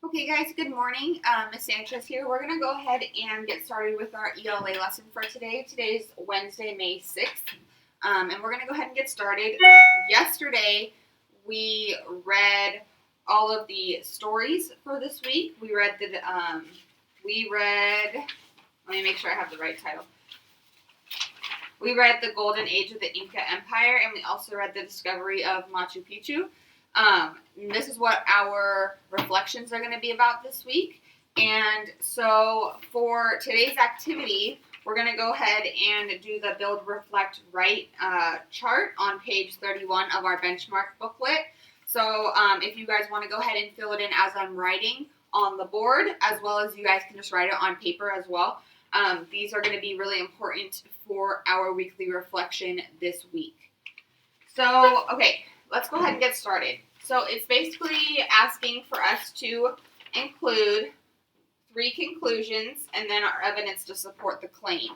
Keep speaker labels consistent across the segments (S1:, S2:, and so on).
S1: Okay guys, good morning. Ms. Sanchez here. We're going to go ahead and get started with our ELA lesson for today. Today's Wednesday, May 6th, and we're going to go ahead and get started. Yesterday, we read all of the stories for this week. Let me make sure I have the right title. We read the Golden Age of the Inca Empire, and we also read the discovery of Machu Picchu. This is what our reflections are going to be about this week. And so for today's activity, we're going to go ahead and do the Build, Reflect, Write chart on page 31 of our benchmark booklet. So if you guys want to go ahead and fill it in as I'm writing on the board, as well as you guys can just write it on paper as well. These are going to be really important for our weekly reflection this week. So, okay, let's go ahead and get started. So it's basically asking for us to include 3 conclusions and then our evidence to support the claim.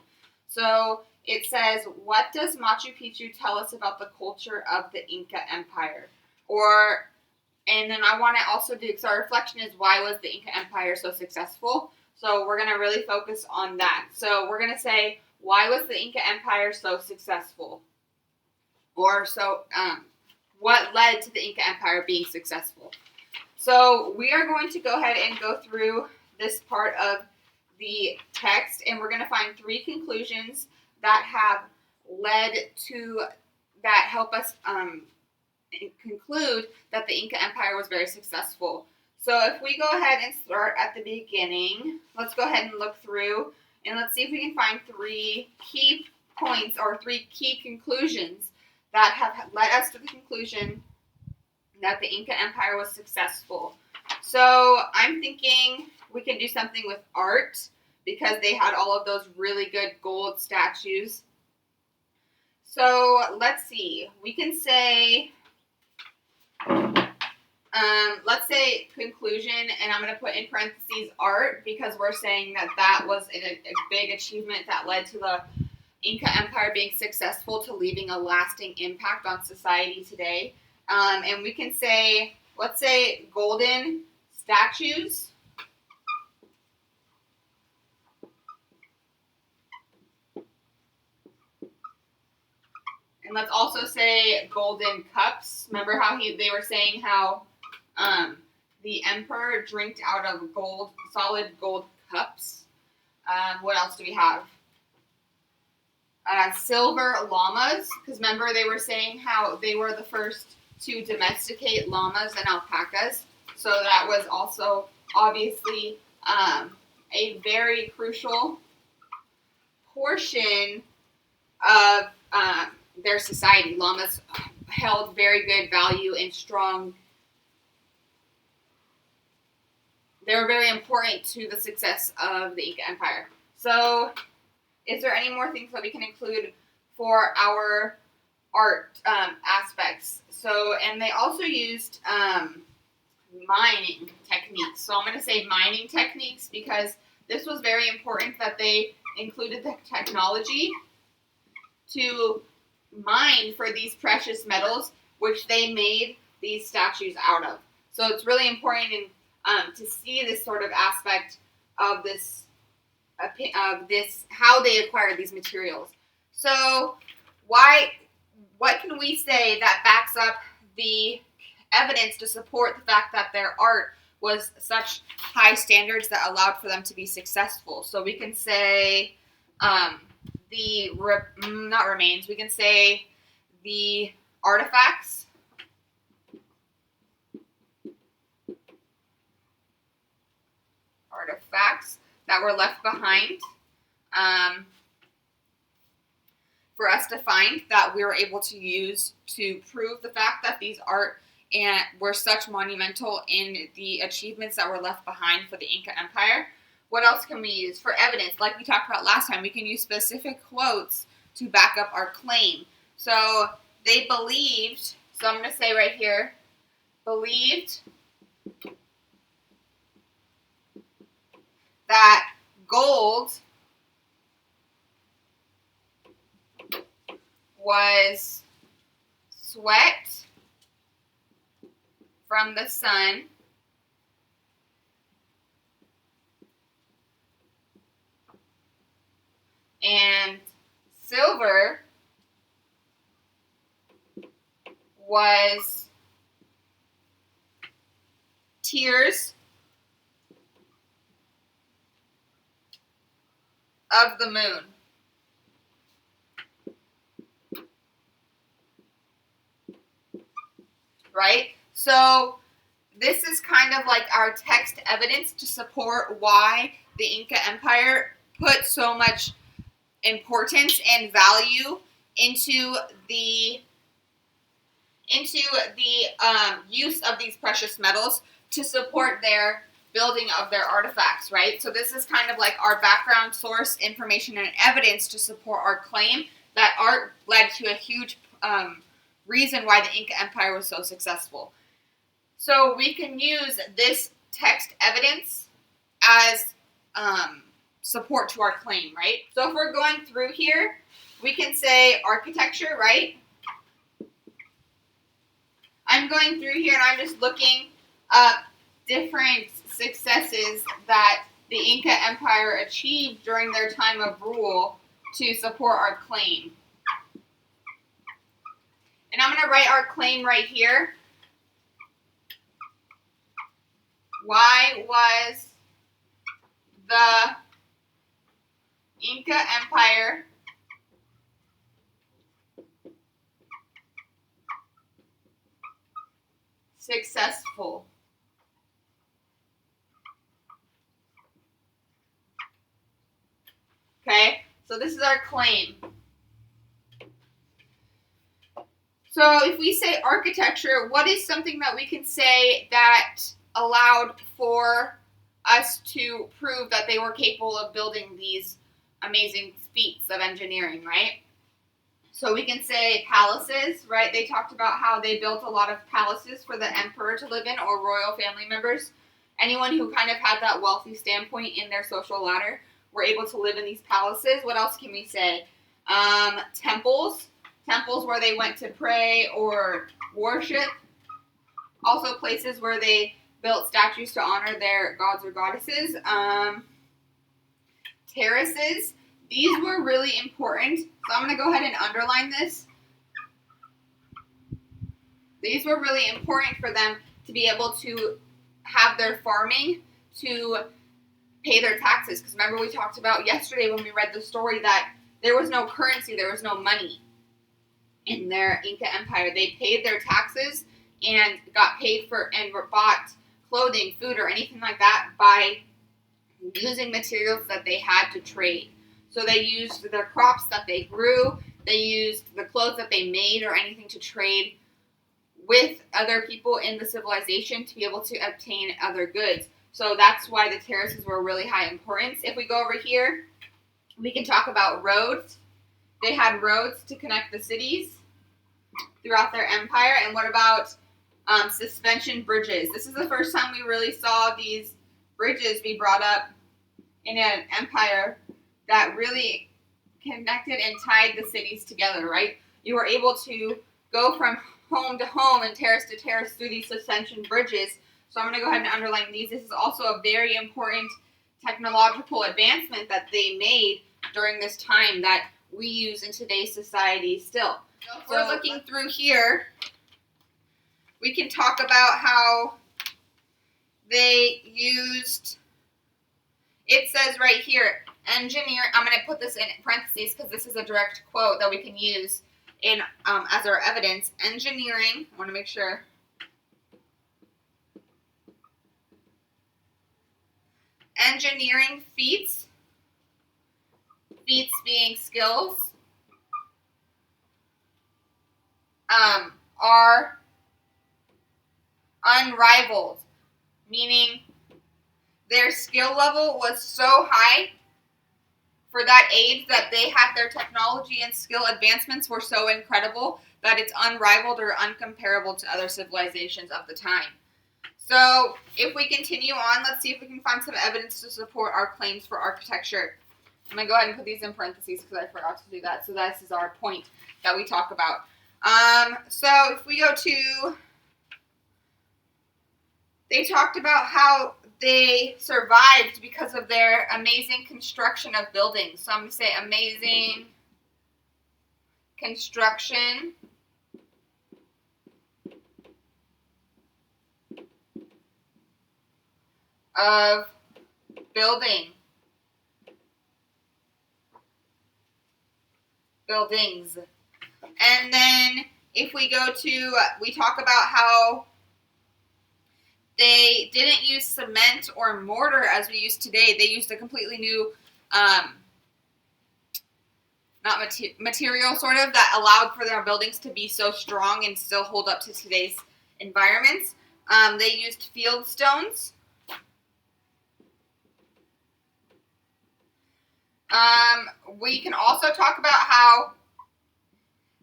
S1: So it says, what does Machu Picchu tell us about the culture of the Inca Empire? And then I want to also do, because our reflection is, why was the Inca Empire so successful? So we're going to really focus on that. So we're going to say, why was the Inca Empire so successful? What led to the Inca Empire being successful? So we are going to go ahead and go through this part of the text, and we're going to find 3 conclusions that help us conclude that the Inca Empire was very successful. So if we go ahead and start at the beginning, let's go ahead and look through, and let's see if we can find 3 key points or 3 key conclusions that have led us to the conclusion that the Inca Empire was successful. So I'm thinking we can do something with art, because they had all of those really good gold statues. So let's see. We can say, let's say conclusion, and I'm going to put in parentheses art, because we're saying that was a big achievement that led to the Inca Empire being successful, to leaving a lasting impact on society today. And we can say, let's say golden statues. And let's also say golden cups. Remember how they were saying how the emperor drank out of solid gold cups. What else do we have? Silver llamas, because remember they were saying how they were the first to domesticate llamas and alpacas. So that was also obviously a very crucial portion of their society. Llamas held very good value and strong. They were very important to the success of the Inca Empire. So is there any more things that we can include for our art aspects? So, and they also used mining techniques. So I'm going to say mining techniques, because this was very important that they included the technology to mine for these precious metals, which they made these statues out of. So it's really important to see this sort of aspect of this, how they acquired these materials. So what can we say that backs up the evidence to support the fact that their art was such high standards that allowed for them to be successful? So we can say not remains, we can say the artifacts that were left behind for us to find, that we were able to use to prove the fact that these art were such monumental in the achievements that were left behind for the Inca Empire. What else can we use for evidence? Like we talked about last time, we can use specific quotes to back up our claim. So they believed, so I'm going to say right here, believed that gold was sweat from the sun and silver was tiers of the moon. Right? So this is kind of like our text evidence to support why the Inca Empire put so much importance and value into the use of these precious metals to support their building of their artifacts, right? So this is kind of like our background source information and evidence to support our claim that art led to a huge reason why the Inca Empire was so successful. So we can use this text evidence as support to our claim, right? So if we're going through here, we can say architecture, right? I'm going through here and I'm just looking up different successes that the Inca Empire achieved during their time of rule to support our claim. And I'm going to write our claim right here. Why was the Inca Empire successful? Okay, so this is our claim. So if we say architecture, what is something that we can say that allowed for us to prove that they were capable of building these amazing feats of engineering, right? So we can say palaces, right? They talked about how they built a lot of palaces for the emperor to live in or royal family members. Anyone who kind of had that wealthy standpoint in their social ladder were able to live in these palaces. What else can we say? Temples where they went to pray or worship. Also places where they built statues to honor their gods or goddesses. Terraces. These were really important. So I'm going to go ahead and underline this. These were really important for them to be able to have their farming to pay their taxes. Because remember we talked about yesterday when we read the story that there was no currency, there was no money in their Inca Empire. They paid their taxes and got paid for and bought clothing, food, or anything like that by using materials that they had to trade. So they used their crops that they grew, they used the clothes that they made or anything to trade with other people in the civilization to be able to obtain other goods. So that's why the terraces were really high importance. If we go over here, we can talk about roads. They had roads to connect the cities throughout their empire. And what about suspension bridges? This is the first time we really saw these bridges be brought up in an empire that really connected and tied the cities together, right? You were able to go from home to home and terrace to terrace through these suspension bridges. So I'm going to go ahead and underline these. This is also a very important technological advancement that they made during this time that we use in today's society still. So if we're looking through here, we can talk about how they used, it says right here, engineer, I'm going to put this in parentheses because this is a direct quote that we can use in as our evidence. Engineering, I want to make sure. Engineering feats being skills, are unrivaled, meaning their skill level was so high for that age that they had their technology and skill advancements were so incredible that it's unrivaled or uncomparable to other civilizations of the time. So if we continue on, let's see if we can find some evidence to support our claims for architecture. I'm going to go ahead and put these in parentheses because I forgot to do that. So this is our point that we talk about. So if we go to, they talked about how they survived because of their amazing construction of buildings. So I'm going to say amazing construction of buildings. And then if we go to, we talk about how they didn't use cement or mortar as we use today. They used a completely new material sort of that allowed for their buildings to be so strong and still hold up to today's environments. They used field stones. We can also talk about how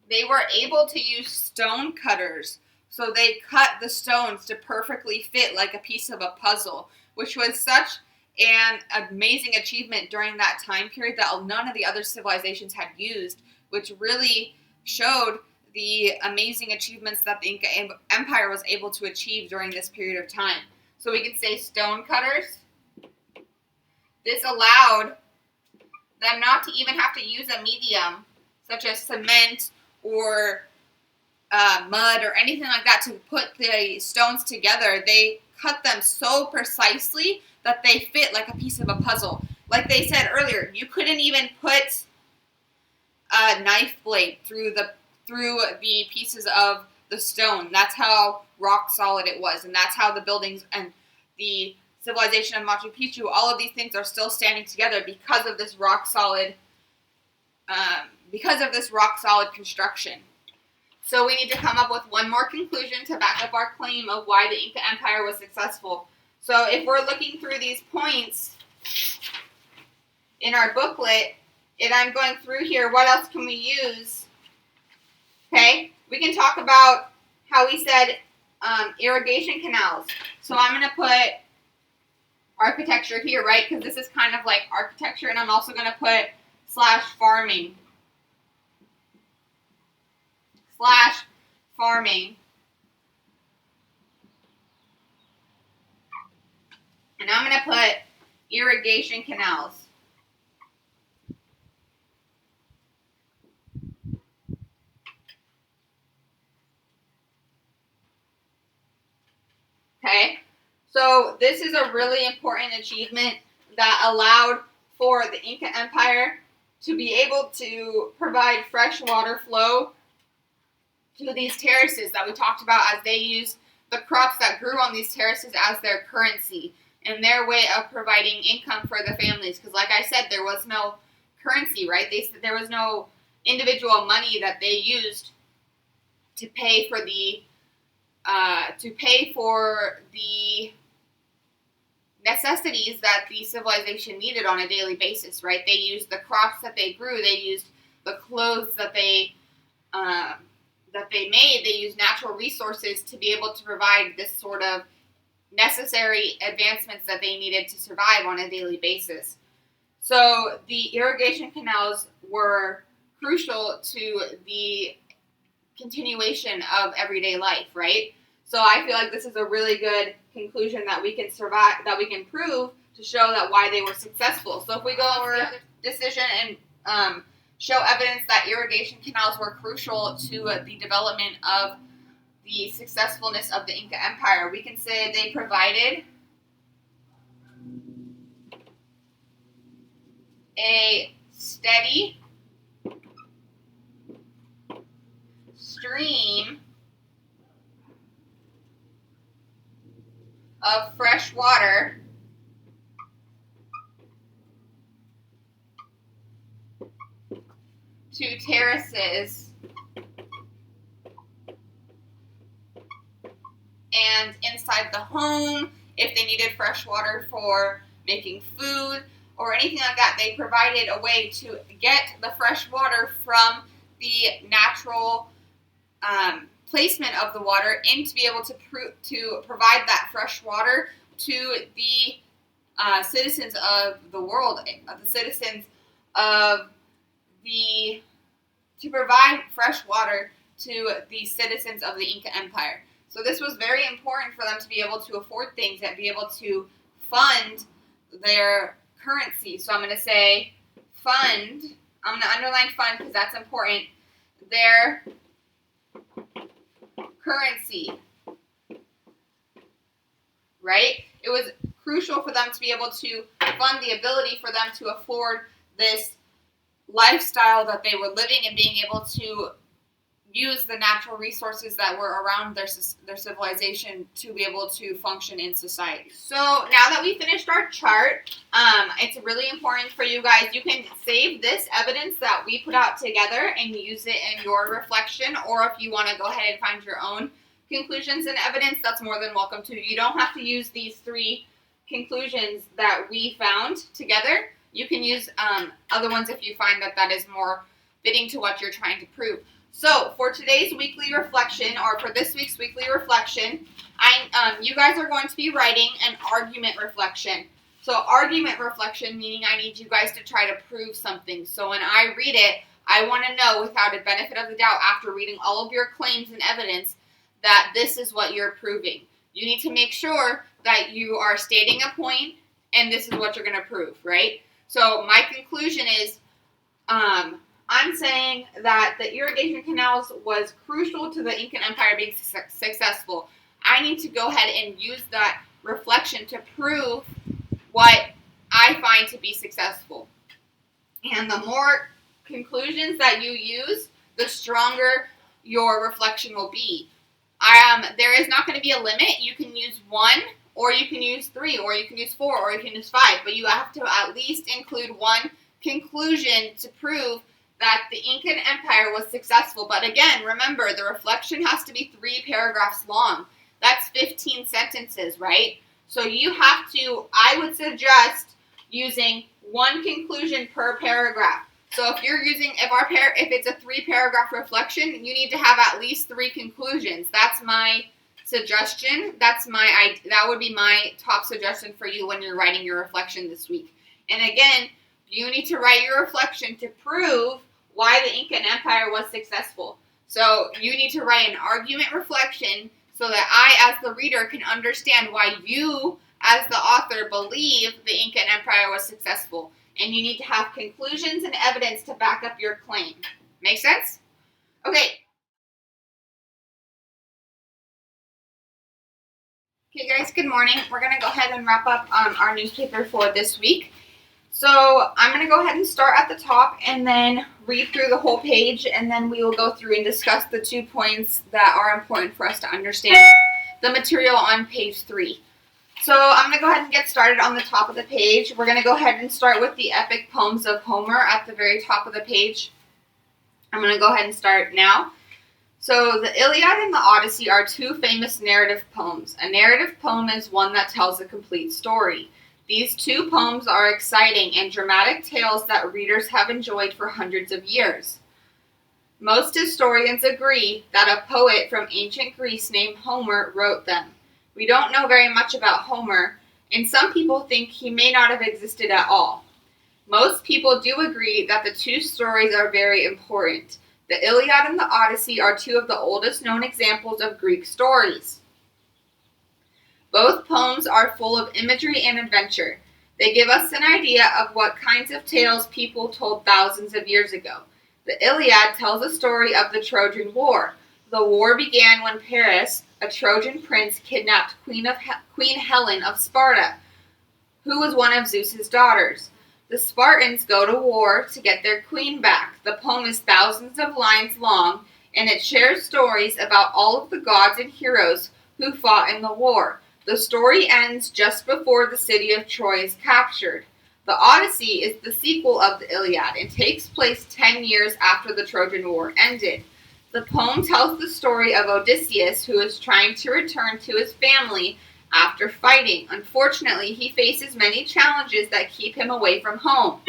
S1: they were able to use stone cutters. So they cut the stones to perfectly fit like a piece of a puzzle, which was such an amazing achievement during that time period that none of the other civilizations had used, which really showed the amazing achievements that the Inca Empire was able to achieve during this period of time. So we can say stone cutters. This allowed them not to even have to use a medium such as cement or mud or anything like that to put the stones together. They cut them so precisely that they fit like a piece of a puzzle. Like they said earlier, you couldn't even put a knife blade through the pieces of the stone. That's how rock solid it was, and that's how the buildings and the civilization of Machu Picchu, all of these things are still standing together because of this rock solid construction. So we need to come up with one more conclusion to back up our claim of why the Inca Empire was successful. So if we're looking through these points in our booklet, and I'm going through here, what else can we use? Okay, we can talk about how we said irrigation canals. So I'm going to put architecture here, right? Because this is kind of like architecture, and I'm also going to put /farming. And I'm going to put irrigation canals. Okay, so this is a really important achievement that allowed for the Inca Empire to be able to provide fresh water flow to these terraces that we talked about, as they used the crops that grew on these terraces as their currency and their way of providing income for the families. Because like I said, there was no currency, right? There was no individual money that they used to pay for the necessities that the civilization needed on a daily basis, right? They used the crops that they grew, they used the clothes that they made, they used natural resources to be able to provide this sort of necessary advancements that they needed to survive on a daily basis. So the irrigation canals were crucial to the continuation of everyday life, right? So I feel like this is a really good conclusion that we can prove to show that why they were successful. So if we go over the decision and show evidence that irrigation canals were crucial to the development of the successfulness of the Inca Empire, we can say they provided a steady stream of fresh water to terraces and inside the home. If they needed fresh water for making food or anything like that, they provided a way to get the fresh water from the natural placement of the water and to be able to provide that fresh water to the citizens of the world, to provide fresh water to the citizens of the Inca Empire. So this was very important for them to be able to afford things and be able to fund their currency. So I'm going to say fund, I'm going to underline fund because that's important, their currency, right? It was crucial for them to be able to fund the ability for them to afford this lifestyle that they were living and being able to use the natural resources that were around their civilization to be able to function in society. So now that we finished our chart, it's really important for you guys. You can save this evidence that we put out together and use it in your reflection, or if you want to go ahead and find your own conclusions and evidence, that's more than welcome to. You don't have to use these 3 conclusions that we found together. You can use other ones if you find that is more fitting to what you're trying to prove. So for today's weekly reflection, or for this week's weekly reflection, you guys are going to be writing an argument reflection. So argument reflection, meaning I need you guys to try to prove something. So when I read it, I want to know without a benefit of the doubt, after reading all of your claims and evidence, that this is what you're proving. You need to make sure that you are stating a point and this is what you're going to prove, right? So my conclusion is, I'm saying that the irrigation canals was crucial to the Incan Empire being successful. I need to go ahead and use that reflection to prove what I find to be successful. And the more conclusions that you use, the stronger your reflection will be. There is not going to be a limit. You can use 1, or you can use 3, or you can use 4, or you can use 5, but you have to at least include 1 conclusion to prove that the Incan Empire was successful. But again, remember, the reflection has to be 3 paragraphs long. That's 15 sentences, right? So you have to, I would suggest using 1 conclusion per paragraph. So if you're using, if it's a 3-paragraph reflection, you need to have at least 3 conclusions. That's my suggestion. That would be my top suggestion for you when you're writing your reflection this week. And again, you need to write your reflection to prove why the Incan Empire was successful. So you need to write an argument reflection so that I, as the reader, can understand why you, as the author, believe the Incan Empire was successful. And you need to have conclusions and evidence to back up your claim. Make sense? Okay. Okay, guys, good morning. We're going to go ahead and wrap up our newspaper for this week. So I'm going to go ahead and start at the top and then read through the whole page, and then we will go through and discuss the 2 points that are important for us to understand the material on page 3. So I'm going to go ahead and get started on the top of the page. We're going to go ahead and start with the epic poems of Homer at the very top of the page. I'm going to go ahead and start now. So the Iliad and the Odyssey are 2 famous narrative poems. A narrative poem is one that tells a complete story. These 2 poems are exciting and dramatic tales that readers have enjoyed for hundreds of years. Most historians agree that a poet from ancient Greece named Homer wrote them. We don't know very much about Homer, and some people think he may not have existed at all. Most people do agree that the 2 stories are very important. The Iliad and the Odyssey are 2 of the oldest known examples of Greek stories. Both poems are full of imagery and adventure. They give us an idea of what kinds of tales people told thousands of years ago. The Iliad tells a story of the Trojan War. The war began when Paris, a Trojan prince, kidnapped Queen Helen of Sparta, who was one of Zeus's daughters. The Spartans go to war to get their queen back. The poem is thousands of lines long, and it shares stories about all of the gods and heroes who fought in the war. The story ends just before the city of Troy is captured. The Odyssey is the sequel of the Iliad and takes place 10 years after the Trojan War ended. The poem tells the story of Odysseus, who is trying to return to his family after fighting. Unfortunately, he faces many challenges that keep him away from home.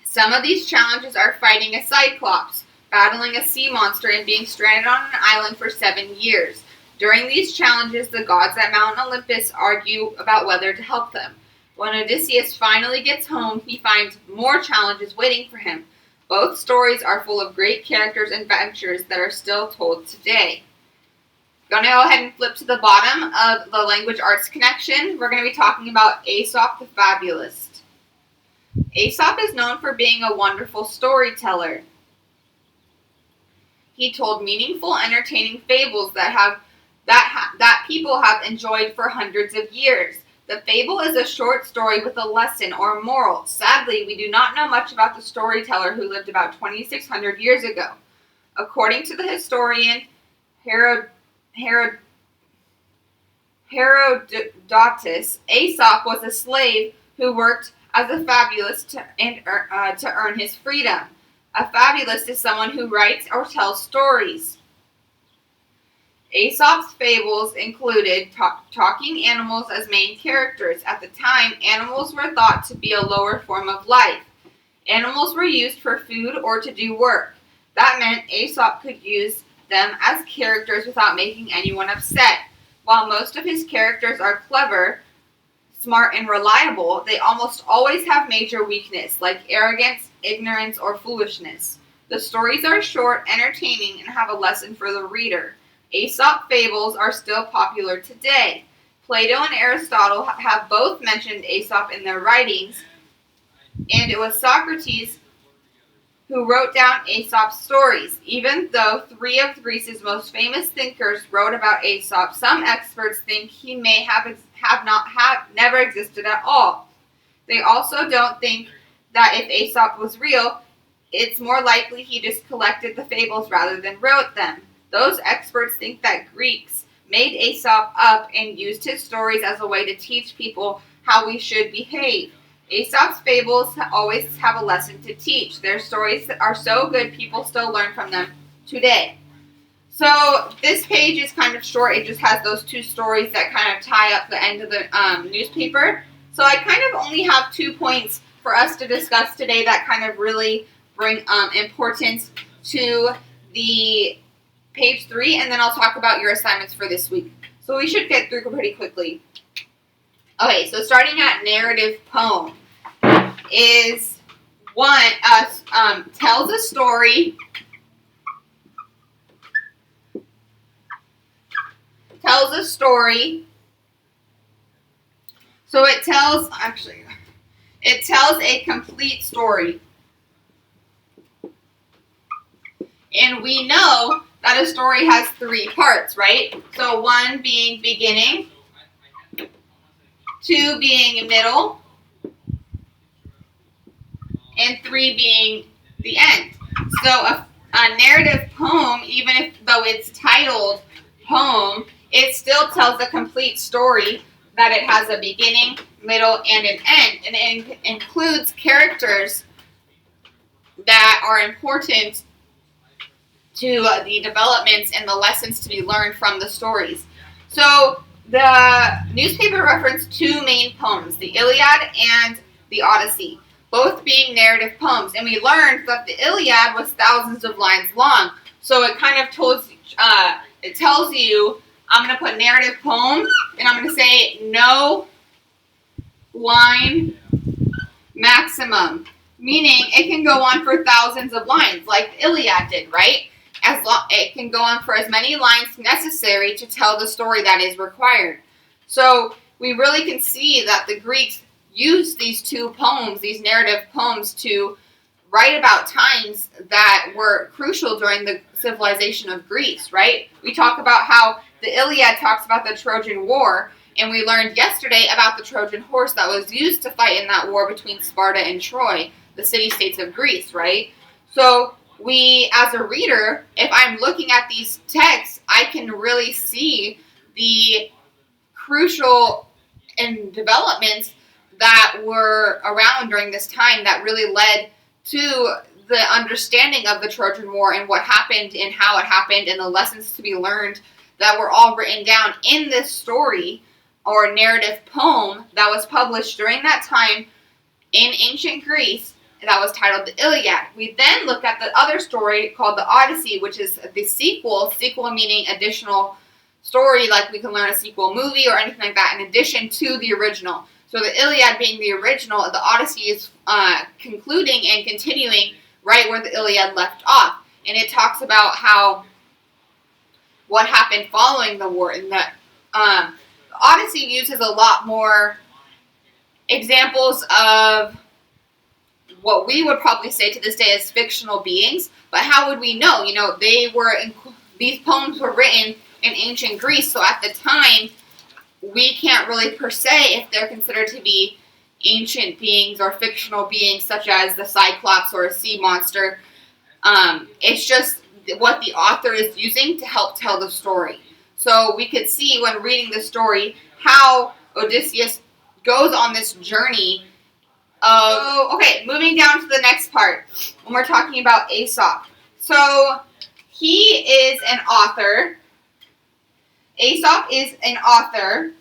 S1: Some of these challenges are fighting a Cyclops, battling a sea monster, and being stranded on an island for 7 years. During these challenges, the gods at Mount Olympus argue about whether to help them. When Odysseus finally gets home, he finds more challenges waiting for him. Both stories are full of great characters and adventures that are still told today. Going to go ahead and flip to the bottom of the language arts connection. We're going to be talking about Aesop the Fabulist. Aesop is known for being a wonderful storyteller. He told meaningful, entertaining fables that people have enjoyed for hundreds of years. The fable is a short story with a lesson or moral. Sadly, we do not know much about the storyteller who lived about 2,600 years ago. According to the historian Herodotus, Aesop was a slave who worked as a fabulist to earn his freedom. A fabulist is someone who writes or tells stories. Aesop's fables included talking animals as main characters. At the time, animals were thought to be a lower form of life. Animals were used for food or to do work. That meant Aesop could use them as characters without making anyone upset. While most of his characters are clever, smart, and reliable, they almost always have major weakness, like arrogance, ignorance, or foolishness. The stories are short, entertaining, and have a lesson for the reader. Aesop fables are still popular today. Plato and Aristotle have both mentioned Aesop in their writings, and it was Socrates who wrote down Aesop's stories. Even though three of Greece's most famous thinkers wrote about Aesop, some experts think he may have never existed at all. They also don't think that if Aesop was real, it's more likely he just collected the fables rather than wrote them. Those experts think that Greeks made Aesop up and used his stories as a way to teach people how we should behave. Aesop's fables always have a lesson to teach. Their stories are so good, people still learn from them today. So this page is kind of short. It just has those two stories that kind of tie up the end of the newspaper. So I kind of only have 2 points for us to discuss today that kind of really bring importance to the page 3, and then I'll talk about your assignments for this week. So we should get through pretty quickly. Okay, so starting at narrative poem is one tells a story. Tells a story. So it tells a complete story. And we know that a story has 3 parts, right? So 1 being beginning, 2 being middle, and 3 being the end. So a narrative poem, even though it's titled poem, it still tells a complete story, that it has a beginning, middle, and an end. And it includes characters that are important to the developments and the lessons to be learned from the stories. So the newspaper referenced 2 main poems, the Iliad and the Odyssey, both being narrative poems. And we learned that the Iliad was thousands of lines long. So it kind of tells you, I'm going to put narrative poem, and I'm going to say no line maximum, meaning it can go on for thousands of lines, like the Iliad did, right? It can go on for as many lines necessary to tell the story that is required. So we really can see that the Greeks used these 2 poems, these narrative poems, to write about times that were crucial during the civilization of Greece, right? We talk about how the Iliad talks about the Trojan War, and we learned yesterday about the Trojan horse that was used to fight in that war between Sparta and Troy, the city-states of Greece, right? So we, as a reader, if I'm looking at these texts, I can really see the crucial developments that were around during this time that really led to the understanding of the Trojan War and what happened and how it happened and the lessons to be learned that were all written down in this story or narrative poem that was published during that time in ancient Greece that was titled the Iliad. We then look at the other story called the Odyssey, which is the sequel meaning additional story, like we can learn a sequel movie or anything like that in addition to the original. So the Iliad being the original, the Odyssey is concluding and continuing right where the Iliad left off. And it talks about how what happened following the war. And the Odyssey uses a lot more examples of what we would probably say to this day as fictional beings. But how would we know? These poems were written in ancient Greece, so at the time, we can't really per se if they're considered to be ancient beings or fictional beings such as the Cyclops or a sea monster. It's just what the author is using to help tell the story. So we could see when reading the story how Odysseus goes on this journey of... Okay, moving down to the next part when we're talking about Aesop. So he is an author. Aesop is an author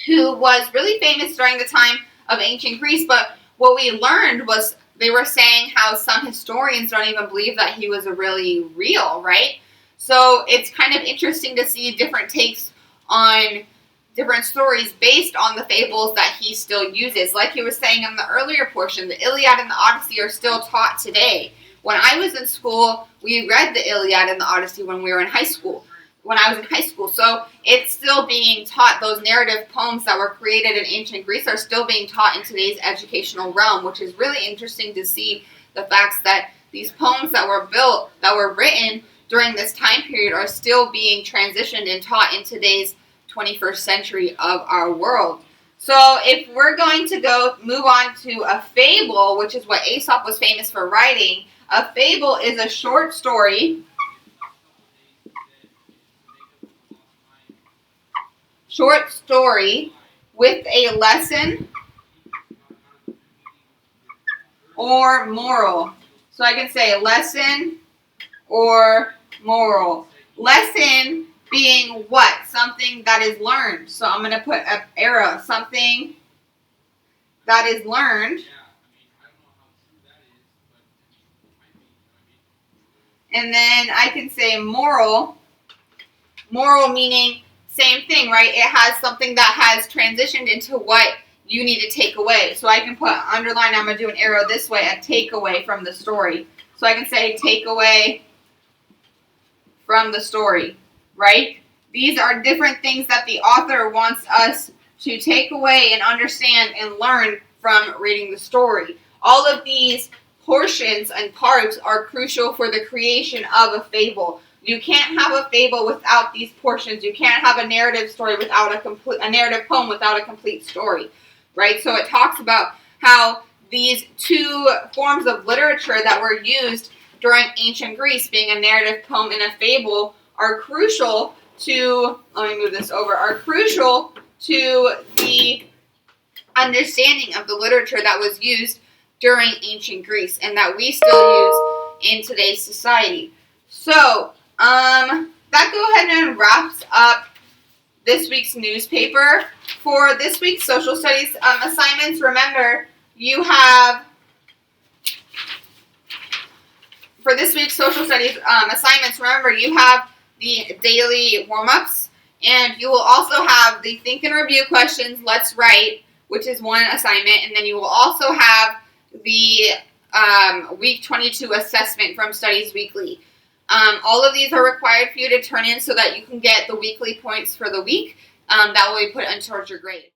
S1: who was really famous during the time of ancient Greece, but what we learned was they were saying how some historians don't even believe that he was really real, right? So it's kind of interesting to see different takes on different stories based on the fables that he still uses. Like he was saying in the earlier portion, the Iliad and the Odyssey are still taught today. When I was in school, we read the Iliad and the Odyssey when we were in high school. When I was in high school. So it's still being taught. Those narrative poems that were created in ancient Greece are still being taught in today's educational realm, which is really interesting to see the facts that these poems that were written during this time period are still being transitioned and taught in today's 21st century of our world. So if we're going to move on to a fable, which is what Aesop was famous for writing, a fable is a short story with a lesson or moral. So I can say lesson or moral. Lesson being what? Something that is learned. So I'm going to put an arrow. Something that is learned. And then I can say moral. Moral meaning same thing, right? It has something that has transitioned into what you need to take away. So I can put underline, I'm going to do an arrow this way, a takeaway from the story. So I can say takeaway from the story, right? These are different things that the author wants us to take away and understand and learn from reading the story. All of these portions and parts are crucial for the creation of a fable. You can't have a fable without these portions. You can't have a narrative story without a narrative poem without a complete story, right? So it talks about how these two forms of literature that were used during ancient Greece, being a narrative poem and a fable, are crucial to, let me move this over, are crucial to the understanding of the literature that was used during ancient Greece and that we still use in today's society. So, that go ahead and wraps up this week's newspaper. For this week's social studies assignments, remember you have, for this week's social studies assignments, remember you have the daily warm-ups, and you will also have the think and review questions, let's write, which is one assignment, and then you will also have the week 22 assessment from Studies Weekly. All of these are required for you to turn in so that you can get the weekly points for the week that will be put in towards your grade.